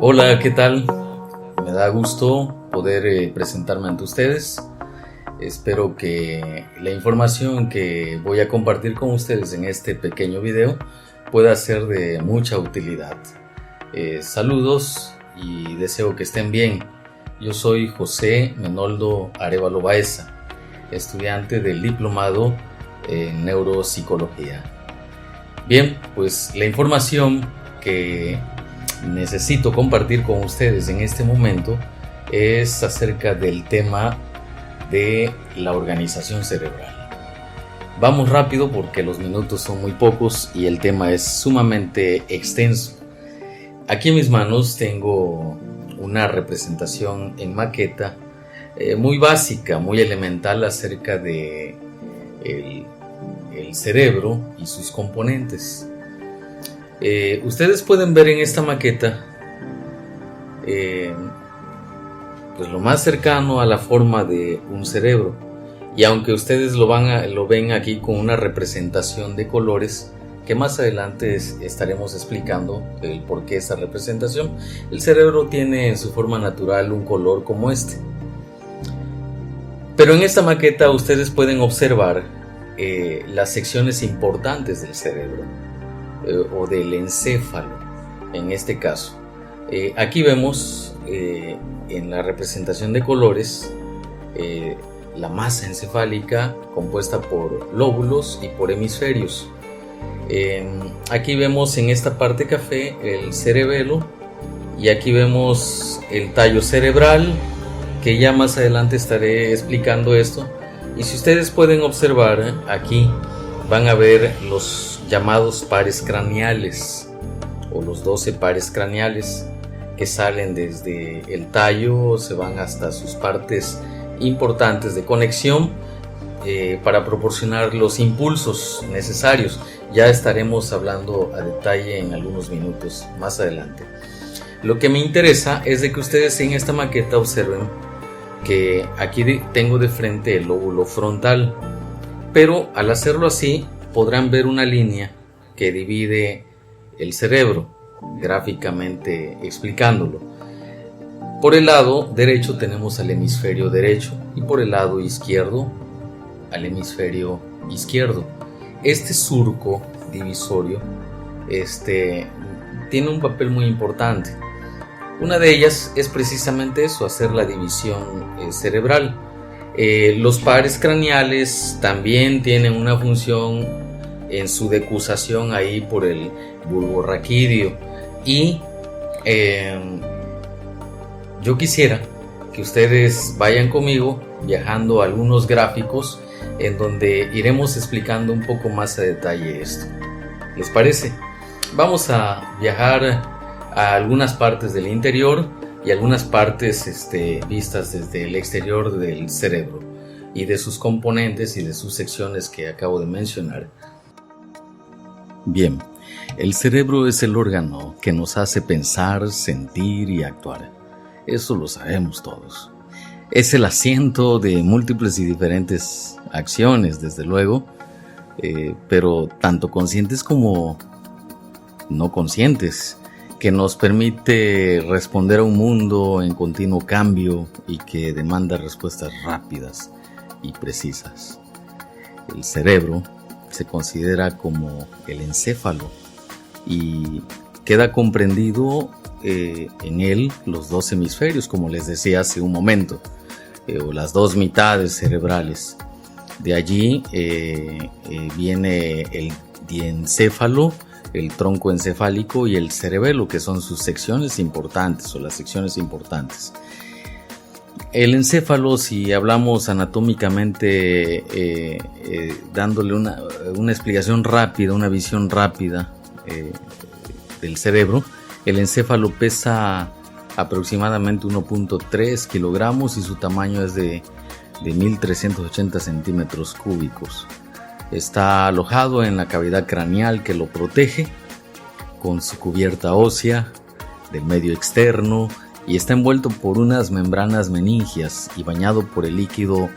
Hola, ¿qué tal? Me da gusto poder presentarme ante ustedes. Espero que la información que voy a compartir con ustedes en este pequeño video pueda ser de mucha utilidad. Saludos y deseo que estén bien. Yo soy José Menoldo Arévalo Baeza, estudiante del diplomado en neuropsicología. Bien, pues la información que necesito compartir con ustedes en este momento es acerca del tema de la organización cerebral. Vamos rápido porque los minutos son muy pocos y el tema es sumamente extenso. Aquí en mis manos tengo una representación en maqueta muy básica, muy elemental acerca de el cerebro y sus componentes. Ustedes pueden ver en esta maqueta pues lo más cercano a la forma de un cerebro, y aunque ustedes lo ven aquí con una representación de colores que más adelante estaremos explicando el por qué esa representación, el cerebro tiene en su forma natural un color como este. Pero en esta maqueta ustedes pueden observar las secciones importantes del cerebro o del encéfalo en este caso. Aquí vemos en la representación de colores la masa encefálica compuesta por lóbulos y por hemisferios. Aquí vemos en esta parte café el cerebelo, y aquí vemos el tallo cerebral, que ya más adelante estaré explicando esto. Y si ustedes pueden observar aquí, van a ver los llamados pares craneales o los 12 pares craneales que salen desde el tallo, se van hasta sus partes importantes de conexión para proporcionar los impulsos necesarios. Ya estaremos hablando a detalle en algunos minutos más adelante. Lo que me interesa es de que ustedes en esta maqueta observen que aquí tengo de frente el lóbulo frontal, pero al hacerlo así podrán ver una línea que divide el cerebro, gráficamente explicándolo. Por el lado derecho tenemos al hemisferio derecho y por el lado izquierdo al hemisferio izquierdo. Este surco divisorio tiene un papel muy importante. Una de ellas es precisamente eso, hacer la división cerebral. Los pares craneales también tienen una función en su decusación ahí por el bulbo raquídeo, y yo quisiera que ustedes vayan conmigo viajando a algunos gráficos en donde iremos explicando un poco más a detalle esto. ¿Les parece? Vamos a viajar a algunas partes del interior y algunas partes vistas desde el exterior del cerebro y de sus componentes y de sus secciones que acabo de mencionar. Bien, el cerebro es el órgano que nos hace pensar, sentir y actuar. Eso lo sabemos todos. Es el asiento de múltiples y diferentes acciones, desde luego, pero tanto conscientes como no conscientes, que nos permite responder a un mundo en continuo cambio y que demanda respuestas rápidas y precisas. El cerebro se considera como el encéfalo y queda comprendido en él los dos hemisferios, como les decía hace un momento, o las dos mitades cerebrales. De allí viene el diencéfalo, el tronco encefálico y el cerebelo, que son sus secciones importantes o las secciones importantes. El encéfalo, si hablamos anatómicamente, dándole una explicación rápida, una visión rápida del cerebro, el encéfalo pesa aproximadamente 1.3 kilogramos y su tamaño es de 1.380 centímetros cúbicos. Está alojado en la cavidad craneal que lo protege con su cubierta ósea del medio externo, y está envuelto por unas membranas meningias y bañado por el líquido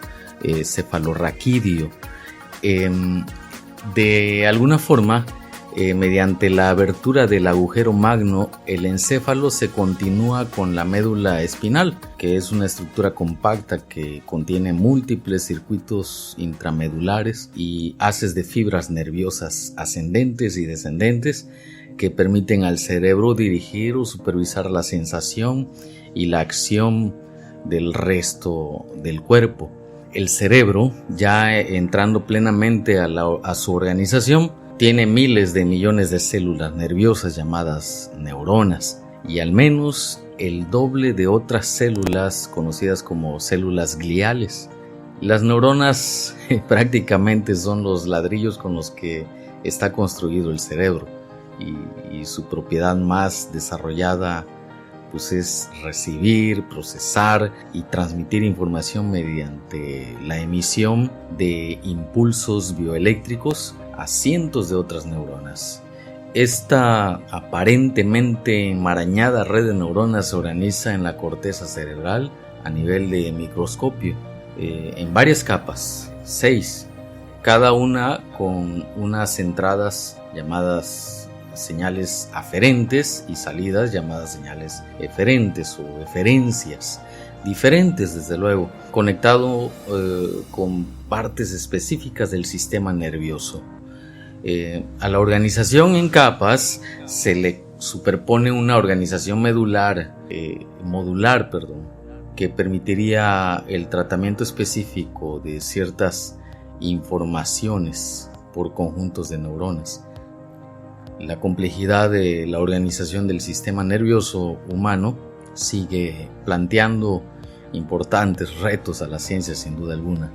cefalorraquídeo. De alguna forma Mediante la abertura del agujero magno, el encéfalo se continúa con la médula espinal, que es una estructura compacta que contiene múltiples circuitos intramedulares y haces de fibras nerviosas ascendentes y descendentes que permiten al cerebro dirigir o supervisar la sensación y la acción del resto del cuerpo. El cerebro, ya entrando plenamente a su organización, tiene miles de millones de células nerviosas llamadas neuronas y al menos el doble de otras células conocidas como células gliales. Las neuronas prácticamente son los ladrillos con los que está construido el cerebro y su propiedad más desarrollada pues es recibir, procesar y transmitir información mediante la emisión de impulsos bioeléctricos a cientos de otras neuronas. Esta aparentemente enmarañada red de neuronas se organiza en la corteza cerebral a nivel de microscopio, en varias capas, 6, cada una con unas entradas llamadas señales aferentes y salidas llamadas señales eferentes o eferencias, diferentes desde luego, conectado con partes específicas del sistema nervioso. A la organización en capas se le superpone una organización modular, que permitiría el tratamiento específico de ciertas informaciones por conjuntos de neuronas. La complejidad de la organización del sistema nervioso humano sigue planteando importantes retos a la ciencia sin duda alguna.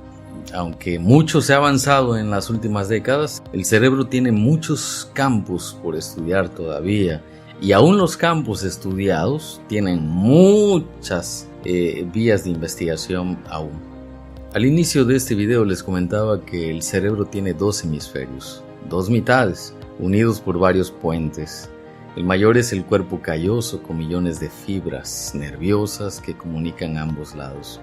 Aunque mucho se ha avanzado en las últimas décadas, el cerebro tiene muchos campos por estudiar todavía y aún los campos estudiados tienen muchas vías de investigación aún. Al inicio de este video les comentaba que el cerebro tiene dos hemisferios, dos mitades, unidos por varios puentes. El mayor es el cuerpo calloso con millones de fibras nerviosas que comunican ambos lados.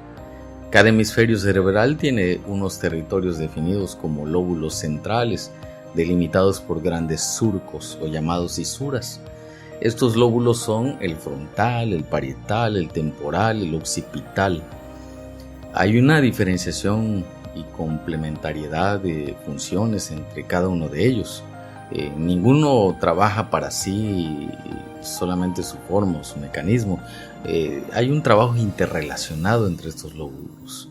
Cada hemisferio cerebral tiene unos territorios definidos como lóbulos centrales, delimitados por grandes surcos o llamados fisuras. Estos lóbulos son el frontal, el parietal, el temporal, el occipital. Hay una diferenciación y complementariedad de funciones entre cada uno de ellos. Ninguno trabaja para sí solamente su forma o su mecanismo. Hay un trabajo interrelacionado entre estos lóbulos.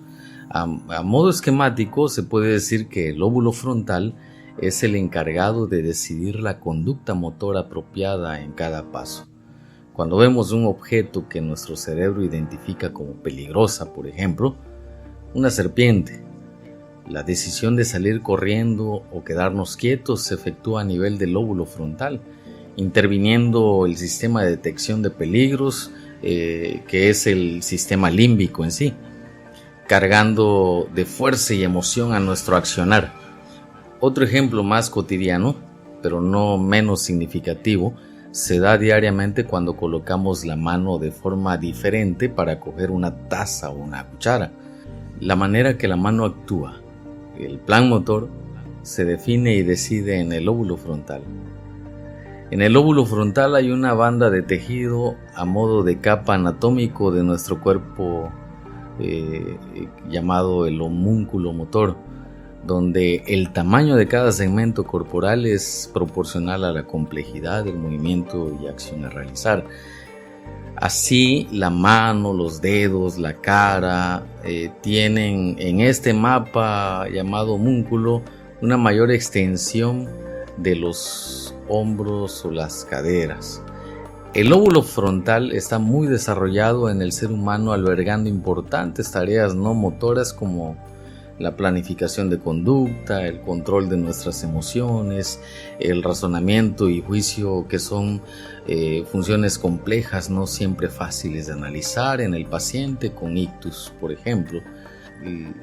A modo esquemático se puede decir que el lóbulo frontal es el encargado de decidir la conducta motora apropiada en cada paso. Cuando vemos un objeto que nuestro cerebro identifica como peligrosa, por ejemplo, una serpiente, la decisión de salir corriendo o quedarnos quietos se efectúa a nivel del lóbulo frontal, interviniendo el sistema de detección de peligros, que es el sistema límbico en sí, cargando de fuerza y emoción a nuestro accionar. Otro ejemplo más cotidiano, pero no menos significativo, se da diariamente cuando colocamos la mano de forma diferente para coger una taza o una cuchara. La manera que la mano actúa, el plan motor, se define y decide en el lóbulo frontal. En el lóbulo frontal hay una banda de tejido a modo de capa anatómico de nuestro cuerpo llamado el homúnculo motor, donde el tamaño de cada segmento corporal es proporcional a la complejidad del movimiento y acción a realizar. Así, la mano, los dedos, la cara tienen en este mapa llamado homúnculo una mayor extensión de los hombros o las caderas. El lóbulo frontal está muy desarrollado en el ser humano, albergando importantes tareas no motoras como la planificación de conducta, el control de nuestras emociones, el razonamiento y juicio, que son funciones complejas, no siempre fáciles de analizar en el paciente con ictus, por ejemplo.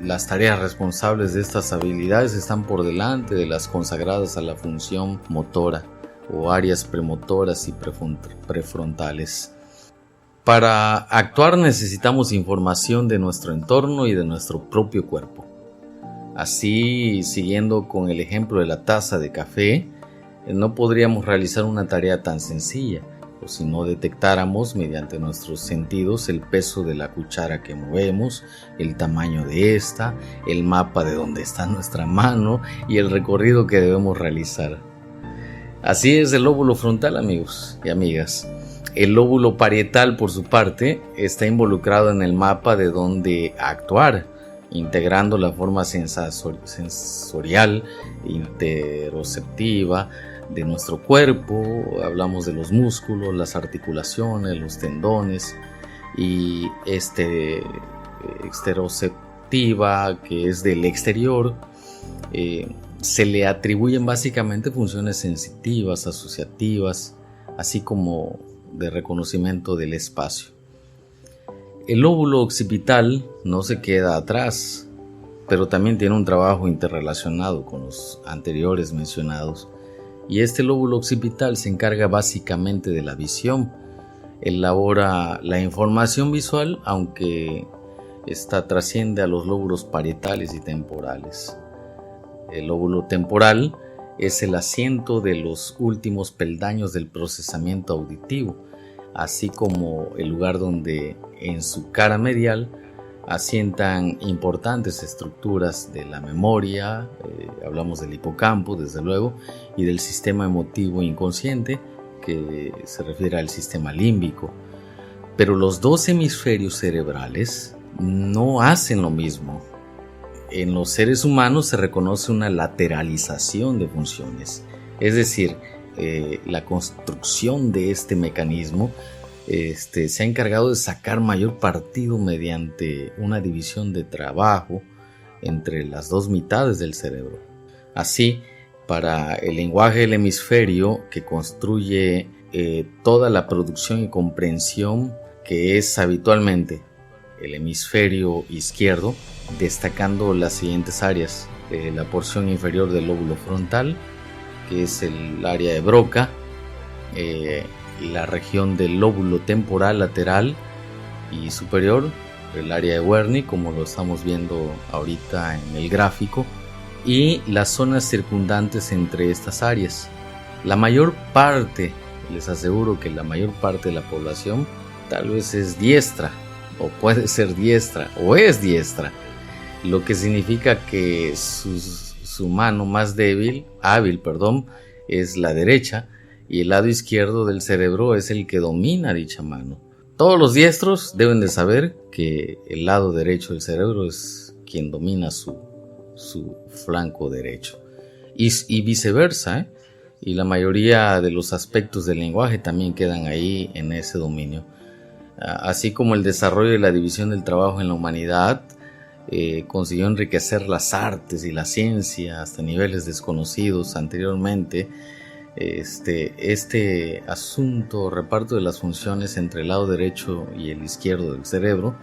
Las tareas responsables de estas habilidades están por delante de las consagradas a la función motora o áreas premotoras y prefrontales. Para actuar necesitamos información de nuestro entorno y de nuestro propio cuerpo. Así, siguiendo con el ejemplo de la taza de café, no podríamos realizar una tarea tan sencilla, o si no detectáramos mediante nuestros sentidos el peso de la cuchara que movemos, el tamaño de esta, el mapa de dónde está nuestra mano y el recorrido que debemos realizar. Así es el lóbulo frontal, amigos y amigas. El lóbulo parietal, por su parte, está involucrado en el mapa de dónde actuar, integrando la forma sensorial, interoceptiva de nuestro cuerpo. Hablamos de los músculos, las articulaciones, los tendones, y exteroceptiva, que es del exterior. Se le atribuyen básicamente funciones sensitivas, asociativas, así como de reconocimiento del espacio. El lóbulo occipital no se queda atrás, pero también tiene un trabajo interrelacionado con los anteriores mencionados. Y este lóbulo occipital se encarga básicamente de la visión. Elabora la información visual, aunque esta trasciende a los lóbulos parietales y temporales. El lóbulo temporal es el asiento de los últimos peldaños del procesamiento auditivo, así como el lugar donde en su cara medial asientan importantes estructuras de la memoria. Hablamos del hipocampo, desde luego, y del sistema emotivo inconsciente, que se refiere al sistema límbico. Pero los dos hemisferios cerebrales no hacen lo mismo. En los seres humanos se reconoce una lateralización de funciones, es decir, la construcción de este mecanismo se ha encargado de sacar mayor partido mediante una división de trabajo entre las dos mitades del cerebro. Así, para el lenguaje del hemisferio que construye toda la producción y comprensión, que es habitualmente el hemisferio izquierdo, destacando las siguientes áreas: la porción inferior del lóbulo frontal, que es el área de Broca, la región del lóbulo temporal lateral y superior, el área de Wernicke, como lo estamos viendo ahorita en el gráfico, y las zonas circundantes entre estas áreas. La mayor parte, les aseguro que la mayor parte de la población tal vez es diestra, o puede ser diestra, o es diestra, lo que significa que su mano más hábil, es la derecha, y el lado izquierdo del cerebro es el que domina dicha mano. Todos los diestros deben de saber que el lado derecho del cerebro es quien domina su flanco derecho, y viceversa, y la mayoría de los aspectos del lenguaje también quedan ahí en ese dominio. Así como el desarrollo y la división del trabajo en la humanidad consiguió enriquecer las artes y la ciencia hasta niveles desconocidos anteriormente, este asunto, reparto de las funciones entre el lado derecho y el izquierdo del cerebro,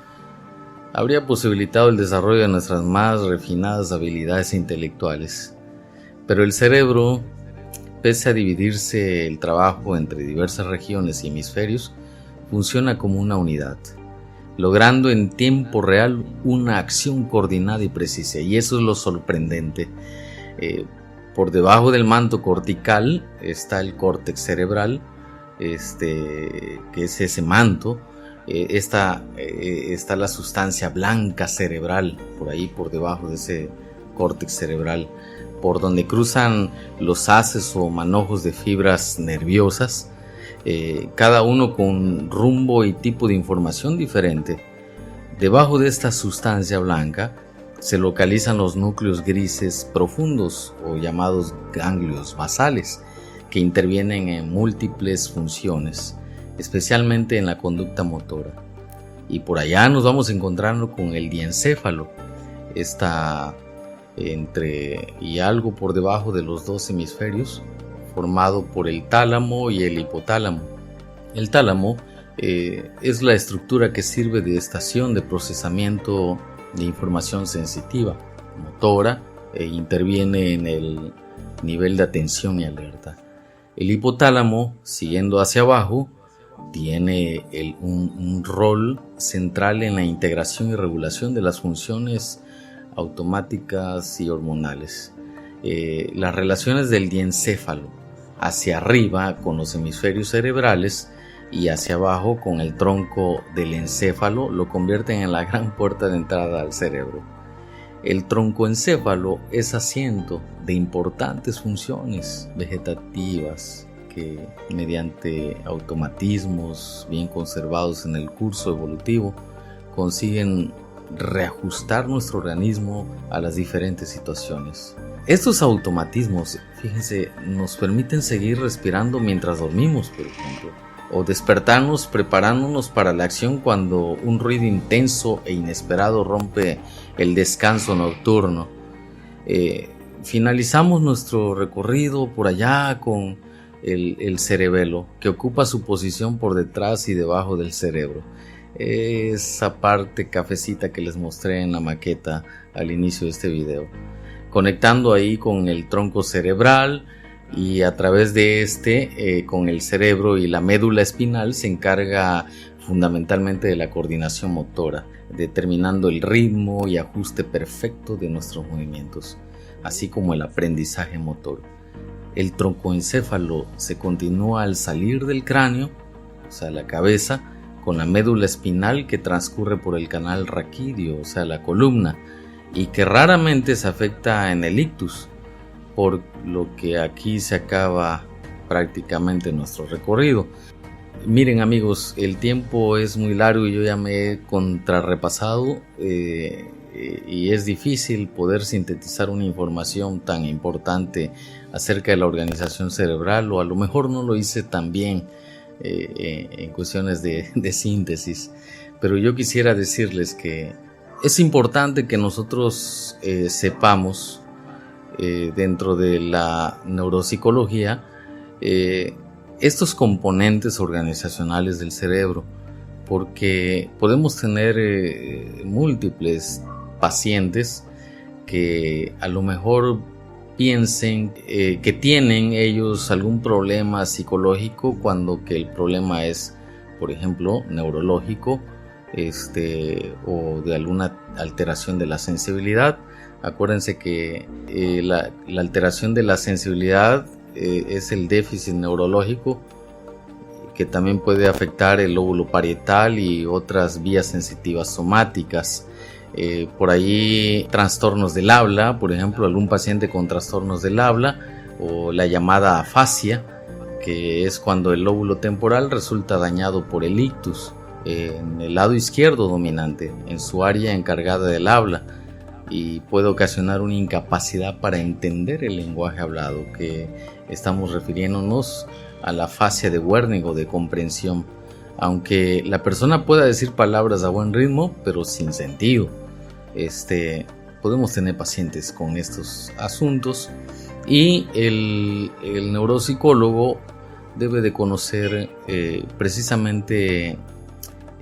habría posibilitado el desarrollo de nuestras más refinadas habilidades intelectuales. Pero el cerebro, pese a dividirse el trabajo entre diversas regiones y hemisferios, funciona como una unidad, logrando en tiempo real una acción coordinada y precisa. Y eso es lo sorprendente. Por debajo del manto cortical está el córtex cerebral, que es ese manto. Está la sustancia blanca cerebral, por ahí por debajo de ese córtex cerebral, por donde cruzan los haces o manojos de fibras nerviosas, cada uno con rumbo y tipo de información diferente. Debajo de esta sustancia blanca se localizan los núcleos grises profundos, o llamados ganglios basales, que intervienen en múltiples funciones, especialmente en la conducta motora. Y por allá nos vamos encontrando con el diencéfalo. Está entre y algo por debajo de los dos hemisferios, formado por el tálamo y el hipotálamo. El tálamo es la estructura que sirve de estación de procesamiento de información sensitiva, motora, e interviene en el nivel de atención y alerta. El hipotálamo, siguiendo hacia abajo, tiene un rol central en la integración y regulación de las funciones automáticas y hormonales. Las relaciones del diencéfalo hacia arriba con los hemisferios cerebrales y hacia abajo con el tronco del encéfalo, lo convierten en la gran puerta de entrada al cerebro. El troncoencéfalo es asiento de importantes funciones vegetativas que, mediante automatismos bien conservados en el curso evolutivo, consiguen reajustar nuestro organismo a las diferentes situaciones. Estos automatismos, fíjense, nos permiten seguir respirando mientras dormimos, por ejemplo, o despertarnos preparándonos para la acción cuando un ruido intenso e inesperado rompe el descanso nocturno. Finalizamos nuestro recorrido por allá con el cerebelo, que ocupa su posición por detrás y debajo del cerebro. Esa parte cafecita que les mostré en la maqueta al inicio de este video, conectando ahí con el tronco cerebral, y a través de con el cerebro y la médula espinal se encarga fundamentalmente de la coordinación motora, determinando el ritmo y ajuste perfecto de nuestros movimientos, así como el aprendizaje motor. El troncoencéfalo se continúa al salir del cráneo, o sea, la cabeza, con la médula espinal que transcurre por el canal raquídeo, o sea, la columna, y que raramente se afecta en el ictus, por lo que aquí se acaba prácticamente nuestro recorrido. Miren amigos, el tiempo es muy largo y yo ya me he contrarrepasado y es difícil poder sintetizar una información tan importante acerca de la organización cerebral, o a lo mejor no lo hice tan bien en cuestiones de síntesis, pero yo quisiera decirles que es importante que nosotros sepamos dentro de la neuropsicología estos componentes organizacionales del cerebro, porque podemos tener múltiples pacientes que a lo mejor piensen que tienen ellos algún problema psicológico, cuando que el problema es, por ejemplo, neurológico, o de alguna alteración de la sensibilidad. Acuérdense que la alteración de la sensibilidad es el déficit neurológico, que también puede afectar el lóbulo parietal y otras vías sensitivas somáticas. Por ahí trastornos del habla, por ejemplo, algún paciente con trastornos del habla, o la llamada afasia, que es cuando el lóbulo temporal resulta dañado por el ictus en el lado izquierdo dominante, en su área encargada del habla, y puede ocasionar una incapacidad para entender el lenguaje hablado, que estamos refiriéndonos a la afasia de Wernicke o de comprensión, aunque la persona pueda decir palabras a buen ritmo pero sin sentido. Podemos tener pacientes con estos asuntos, y el neuropsicólogo debe de conocer precisamente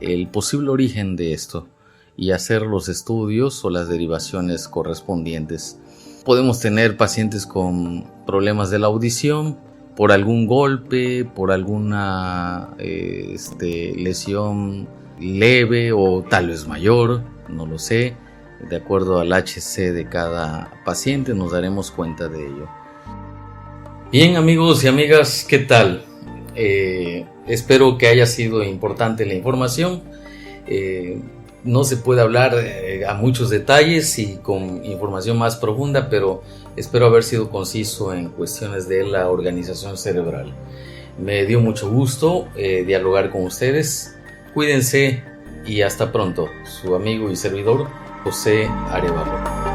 el posible origen de esto y hacer los estudios o las derivaciones correspondientes. Podemos tener pacientes con problemas de la audición por algún golpe, por alguna lesión leve o tal vez mayor, no lo sé. De acuerdo al HC de cada paciente nos daremos cuenta de ello. Bien amigos y amigas, ¿qué tal? Espero que haya sido importante la información. No se puede hablar a muchos detalles y con información más profunda, pero espero haber sido conciso en cuestiones de la organización cerebral. Me dio mucho gusto dialogar con ustedes. Cuídense y hasta pronto. Su amigo y servidor, José Arevalo.